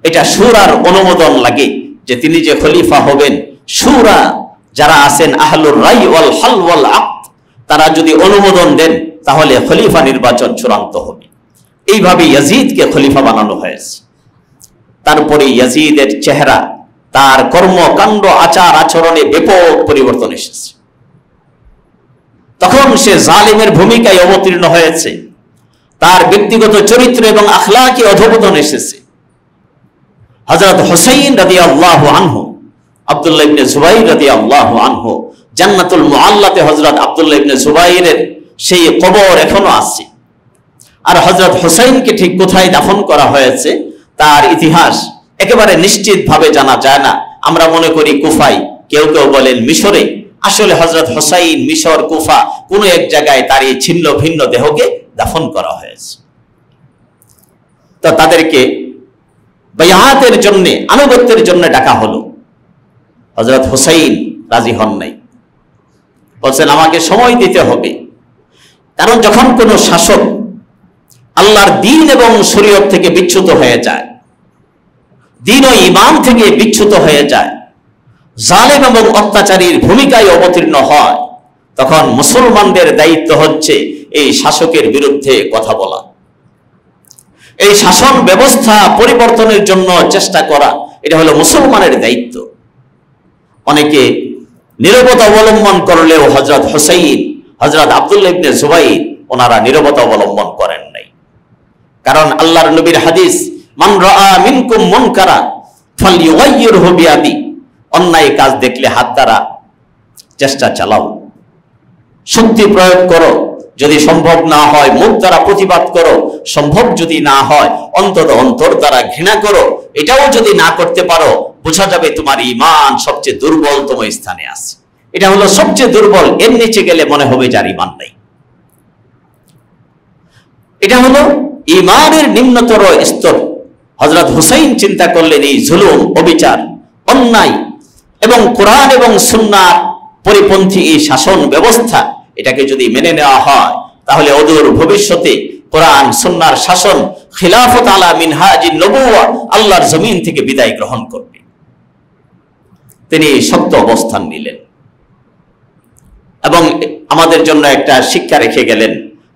এটা শুরার অনুমোদন লাগে যে তিনি যে খলিফা হবেন, শুরা যারা আছেন আহলুর রাই ওয়াল হাল ওয়াল আকদ, তারা যদি অনুমোদন দেন তাহলে খলিফা নির্বাচন চূড়ান্ত হবে। এইভাবে ইয়াজিদকে খলিফা বানানো হয়েছে। তারপরে ইয়াজিদের চেহারা, তার কর্মকাণ্ড, আচার আচরণে ব্যাপক পরিবর্তন এসেছে। তখন সে জালিমের ভূমিকায় অবতীর্ণ হয়েছে, তার ব্যক্তিগত চরিত্র এবং আখলাকি অধঃপতন এসেছে। হযরত হুসাইন রাদিয়াল্লাহু আনহু, আব্দুল্লাহ ইবনে জুবাইর রাদিয়াল্লাহু আনহু, জান্নাতুল মুআল্লাতে হযরত আব্দুল্লাহ ইবনে জুবাইরের সেই কবর এখনো আছে। আর হযরত হুসাইনকে ঠিক কোথায় দাফন করা হয়েছে তার ইতিহাস একেবারে নিশ্চিতভাবে জানা যায় না। আমরা মনে করি কুফায়, কেউ কেউ বলেন মিশরে। আসলে হযরত হুসাইন মিশর, কুফা কোনো এক জায়গায় তার এই ছিন্ন ভিন্ন দেহকে দাফন করা হয়েছে। তো তাদেরকে বাইআতের জন্য, আনুগত্যের জন্য ডাকা হলো। হযরত হুসাইন রাজি হন নাই, বলছেন আমাকে সময় দিতে হবে। কারণ যখন কোনো শাসক আল্লাহর দ্বীন এবং শরীয়ত থেকে বিচ্যুত হয়ে যায়, দ্বীন ও ঈমান থেকে বিচ্যুত হয়ে যায়, জালেম এবং অত্যাচারীর ভূমিকায় অবতীর্ণ হয়, তখন মুসলমানদের দায়িত্ব হচ্ছে এই শাসকের বিরুদ্ধে কথা বলা, এই শাসন ব্যবস্থা পরিবর্তনের জন্য চেষ্টা করা। এটা হলো মুসলমানের দায়িত্ব। অনেকে নীরবতা অবলম্বন করলেও হযরত হুসাইন, হযরত আব্দুল্লাহ ইবনে জুবাইর ওনারা নীরবতা অবলম্বন করেন নাই। কারণ আল্লাহর নবীর হাদিস, মান রাআ মিনকুম মুনকারা ফালইউগাইয়িরহু বিয়াদি, অন্যায় কাজ দেখলে হাত দ্বারা চেষ্টা চালাও, শক্তি প্রয়োগ করো, যদি সম্ভব না হয় মুখ দ্বারা প্রতিবাদ করো, সম্ভব যদি না হয় অন্তত অন্তর দ্বারা ঘৃণা করো। এটাও যদি না করতে পারো, বোঝা যাবে তোমার ঈমান সবচেয়ে দুর্বলতম স্থানে আছে। এটা হলো সবচেয়ে দুর্বল, এর নিচে গেলে মনে হবে যার ঈমান নাই। এটা হলো ঈমানের নিম্নতর স্তর। হযরত হুসাইন চিন্তা করলেন এই জুলুম, অবিচার, অন্যায় এবং কোরআন এবং সুন্নাহ পরিপন্থী এই শাসন ব্যবস্থা, এটাকে যদি মেনে নেওয়া হয় তাহলে অদূর ভবিষ্যতে কোরআন সুন্নাহর শাসন খিলাফত আলা মিনহাজিন নবুওয়া আল্লাহর জমিন থেকে বিদায় গ্রহণ করবে। তিনি শক্ত অবস্থান নিলেন এবং আমাদের জন্য একটা শিক্ষা রেখে গেলেন,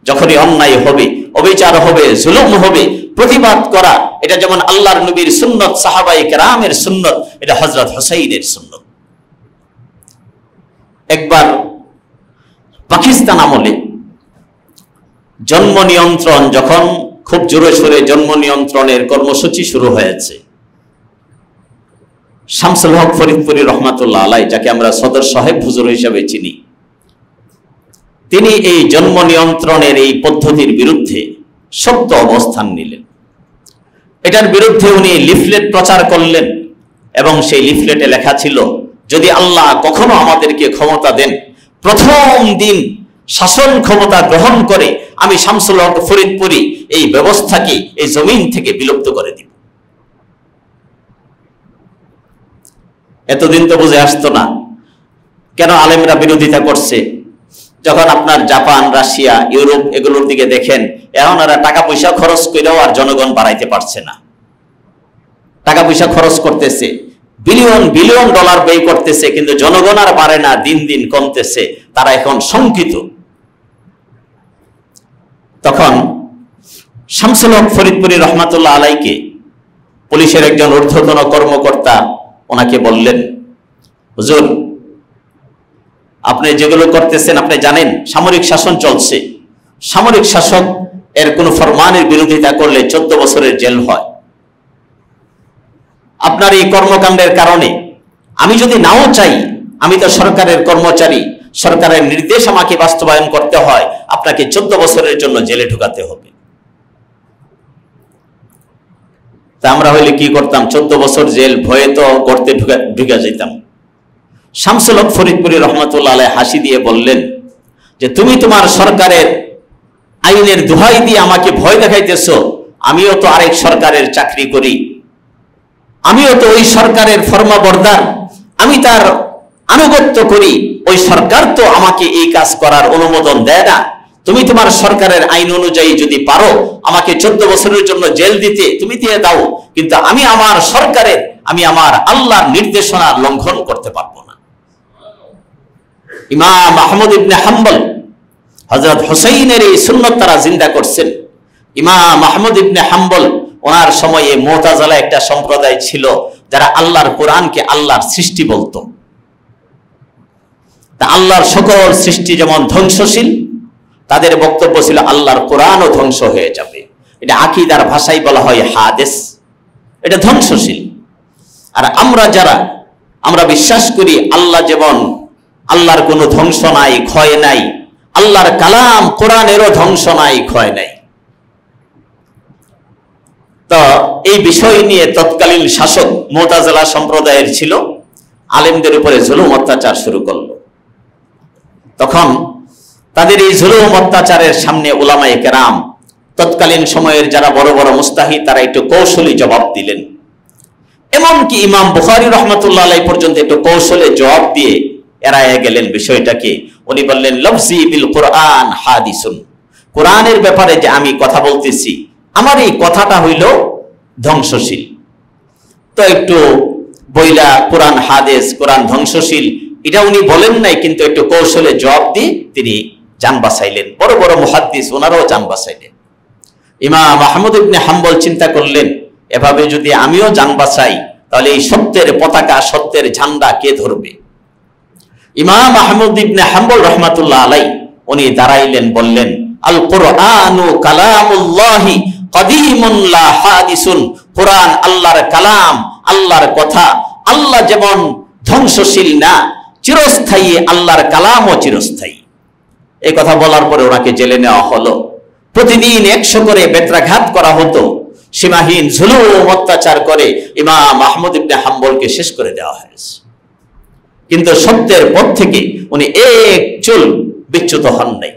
যখনই অন্যায় হবে, অবিচার হবে, জুলুম হবে, প্রতিবাদ করা, এটা যেমন আল্লাহর নবীর সুন্নত, সাহাবায়ে কেরামের সুন্নত, এটা হযরত হুসাইনের সুন্নত। একবার পাকিস্তান আমলে জন্ম নিয়ন্ত্রণ, যখন খুব জোরে সোরে জন্ম নিয়ন্ত্রণের কর্মসূচি শুরু হয়েছে, শামসুল হক ফরিদপুরি রহমাতুল্লাহ আলাইহি, যাকে আমরা সদর সাহেব হুজুর হিসেবে চিনি, তিনি এই জন্ম নিয়ন্ত্রণের এই পদ্ধতির বিরুদ্ধে শক্ত অবস্থান নিলেন। এটার বিরুদ্ধে উনি লিফলেট প্রচার করলেন এবং সেই লিফলেটে লেখা ছিল, যদি আল্লাহ কখনো আমাদেরকে ক্ষমতা দেন, প্রথম দিন শাসন ক্ষমতা গ্রহণ করে আমি শামসুল হক ফরিদপুরি এই ব্যবস্থাকে এই জমিন থেকে বিলুপ্ত করে দিব। এতদিন তো বুঝে আসতো না কেন আলেমরা বিরোধিতা করছে। যখন আপনার জাপান, রাশিয়া, ইউরোপ এগুলোর দিকে দেখেন, এখন ওরা টাকা পয়সা খরচ করেও আর জনগণ বাড়াইতে পারছে না। টাকা পয়সা খরচ করতেছে, বিলিয়ন বিলিয়ন ডলার ব্যয় করতেছে, কিন্তু জনগণ আর বাড়ে না, দিন দিন কমতেছে। তারা এখন শঙ্কিত। তখন শামসুল হক ফরিদপুরি রহমাতুল্লাহ আলাইকে পুলিশের একজন ঊর্ধ্বতন কর্মকর্তা ওনাকে বললেন, হুজুর, আপনি যেগুলো করতেছেন আপনি জানেন সামরিক শাসন চলছে, সামরিক শাসক এর কোন ফরমানের বিরোধিতা করলে 14 বছরের জেল হয়। আপনার এই কর্মকাণ্ডের কারণে আমি যদি নাও চাই, আমি তো সরকারের কর্মচারী, সরকারের নির্দেশ আমাকে বাস্তবায়ন করতে হয়, আপনাকে 14 বছরের জন্য জেলে ঢুকাতে হবে। তা আমরা হইলে কি করতাম? 14 বছর জেল ভয়ে তো গর্তে ঢুকে যেতাম। শামসুল হক ফরিদপুরি রহমাতুল্লাহ আলাইহি হাসি দিয়ে বললেন যে, তুমি তোমার সরকারের আইনের দোহাই দিয়ে আমাকে ভয় দেখাইতেছো, আমিও তো আরেক সরকারের চাকরি করি, আমিও তো ওই সরকারের ফরমাবরদার, আমি তার আনুগত্য করি, ওই সরকার তো আমাকে এই কাজ করার অনুমোদন দেয় না। তুমি তোমার সরকারের আইন অনুযায়ী যদি পারো আমাকে 14 বছরের জন্য জেল দিতে, তুমি দিয়ে দাও, কিন্তু আমি আমার সরকারের, আমি আমার আল্লাহর নির্দেশনা লঙ্ঘন করতে পারবো না। ইমাম আহমদ ইবনে হাম্বল হযরত হুসাইনের এই সুন্নাত তারা জিন্দা করছেন। ইমাম আহমদ ইবনে হাম্বল ওনার সময়ে মুতাজিলা একটা সম্প্রদায় ছিল যারা আল্লাহর কোরআনকে আল্লাহর সৃষ্টি বলতো। তা আল্লাহর সকল সৃষ্টি যেমন ধ্বংসশীল, তাদের বক্তব্য ছিল আল্লাহর কোরআনও ধ্বংস হয়ে যাবে। এটা আকীদার ভাষায় বলা হয় হাদিস, এটা ধ্বংসশীল। আর আমরা বিশ্বাস করি আল্লাহ যেমন, আল্লাহর কোনো ধ্বংস নাই, ক্ষয় নাই, আল্লাহর কালাম কোরআনেরও ধ্বংস নাই, ক্ষয় নাই। তো এই বিষয় নিয়ে তৎকালীন শাসক মুতাজিলা সম্প্রদায়ের ছিল, আলেমদের উপরে জুলুম অত্যাচার শুরু করলো। তখন তাদের এই জুলুম অত্যাচারের সামনে উলামায়ে কেরাম, তৎকালীন সময়ের যারা বড় বড় মুস্তাহিদ, তারা একটু কৌশলী জবাব দিলেন। এমনকি ইমাম বুখারী রাহমাতুল্লাহ আলাইহি পর্যন্ত একটু কৌশলে জবাব দিয়ে এড়ায় গেলেন বিষয়টাকে। উনি বললেন, লফজি বিল কোরআন হাদিসুন, কোরআনের ব্যাপারে যে আমি কথা বলতেছি, আমার এই কথাটা হইল ধ্বংসশীল। তো একটু বইলা কোরআন হাদিস, কোরআন ধ্বংসশীল, এটা উনি বলেন নাই, কিন্তু একটু কৌশলে জবাব দিয়ে তিনি জান বাঁচাইলেন। বড় বড় মুহাদ্দিস ওনারাও জান বাঁচাইলেন। ইমাম আহমদ ইবনে হাম্বল চিন্তা করলেন, এভাবে যদি আমিও জান বাঁচাই তাহলে এই সত্যের পতাকা, সত্যের ঝান্ডা কে ধরবে? ইমাম আহমদ ইবনে হাম্বল রাহমাতুল্লাহ আলাইহি উনি দাঁড়াইলেন, বললেন, আল কুরআনু কালামুল্লাহি কাদীমুন লা হাদিসুন, কোরআন আল্লাহর কালাম, আল্লাহর কথা। আল্লাহ যেমন ধ্বংসশীল না, চিরস্থায়ী, আল্লাহর কালামও চিরস্থায়ী। এই কথা বলার পরে ওনাকে জেলে নেওয়া হলো। প্রতিদিন 100 করে বেত্রাঘাত করা হতো। সীমাহীন জুলুম অত্যাচার করে ইমাম আহমদ ইবনে হাম্বলকে শেষ করে দেওয়া হয়েছে। কিন্তু সত্যের পথ থেকে উনি এক চুল বিচ্যুত হন নাই।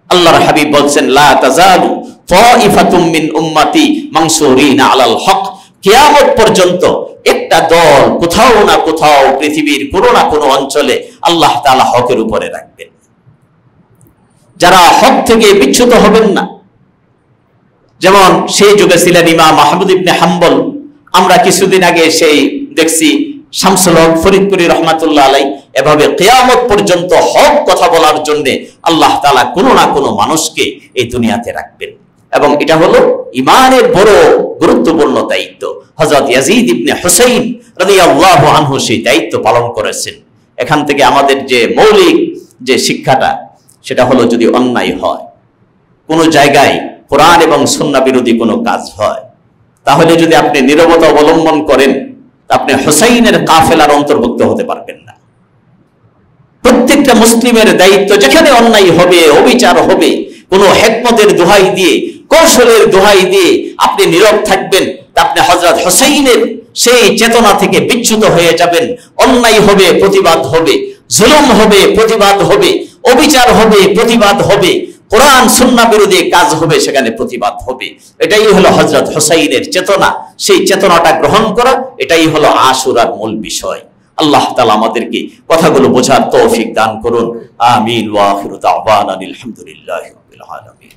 আল্লাহর হাবিব বলছেন, লা তাজালু তাইফাতুম মিন উম্মতি মানসুরিনা আলাল হক, কিয়ামত পর্যন্ত একটা দল কোথাও না কোথাও পৃথিবীর কোনো না কোনো অঞ্চলে আল্লাহ তাআলা হকের উপরে রাখবেন, যারা হক থেকে বিচ্যুত হবেন না। যেমন সেই যুগে ছিলেন ইমাম আহমদ ইবনে হাম্বল। আমরা কিছুদিন আগে সেই দেখছি শামসুল হক ফরিদপুরি রহমাতুল্লাহ আলাইহি এভাবে কিয়ামত পর্যন্ত হক কথা বলার জন্য আল্লাহ তাআলা কোনো না কোনো মানুষকে এই দুনিয়াতে রাখবেন, এবং এটা হলো ঈমানের বড় গুরুত্বপূর্ণ দায়িত্ব। হযরত ইয়াজিদ ইবনে হুসাইন রাদিয়াল্লাহু আনহু সেই দায়িত্ব পালন করেছেন। এখান থেকে আমাদের যে মৌলিক যে শিক্ষাটা, সেটা হলো যদি অন্যায় হয়, কোনো জায়গায় কোরআন এবং সুন্নাহ বিরোধী কোনো কাজ হয়, তাহলে যদি আপনি নীরবতা অবলম্বন করেন, আপনি হুসাইনের কাফেলার অন্তর্ভুক্ত হতে পারবেন না। প্রত্যেকটা মুসলিমের দায়িত্ব, যেখানে অন্যায় হবে, অবিচার হবে, কোনো হিকমতের দোহাই দিয়ে, কৌশলের দোহাই দিয়ে আপনি নীরব থাকবেন, আপনি হযরত হুসাইনের সেই চেতনা থেকে বিচ্যুত হয়ে যাবেন। অন্যায় হবে, প্রতিবাদ হবে, জুলুম হবে, প্রতিবাদ হবে, অবিচার হবে, প্রতিবাদ হবে, কোরআন সুন্নাহ বিরোধী কাজ হবে, সেখানে প্রতিবাদ হবে। এটাই হলো হযরত হুসাইনের চেতনা। সেই চেতনাটা গ্রহণ করা, এটাই হলো আশুরার মূল বিষয়। আল্লাহ তাআলা আমাদেরকে কথাগুলো বোঝার তৌফিক দান করুন। আমিন ওয়া আখিরু দাওয়ানা আলহামদুলিল্লাহি রাব্বিল আলামিন।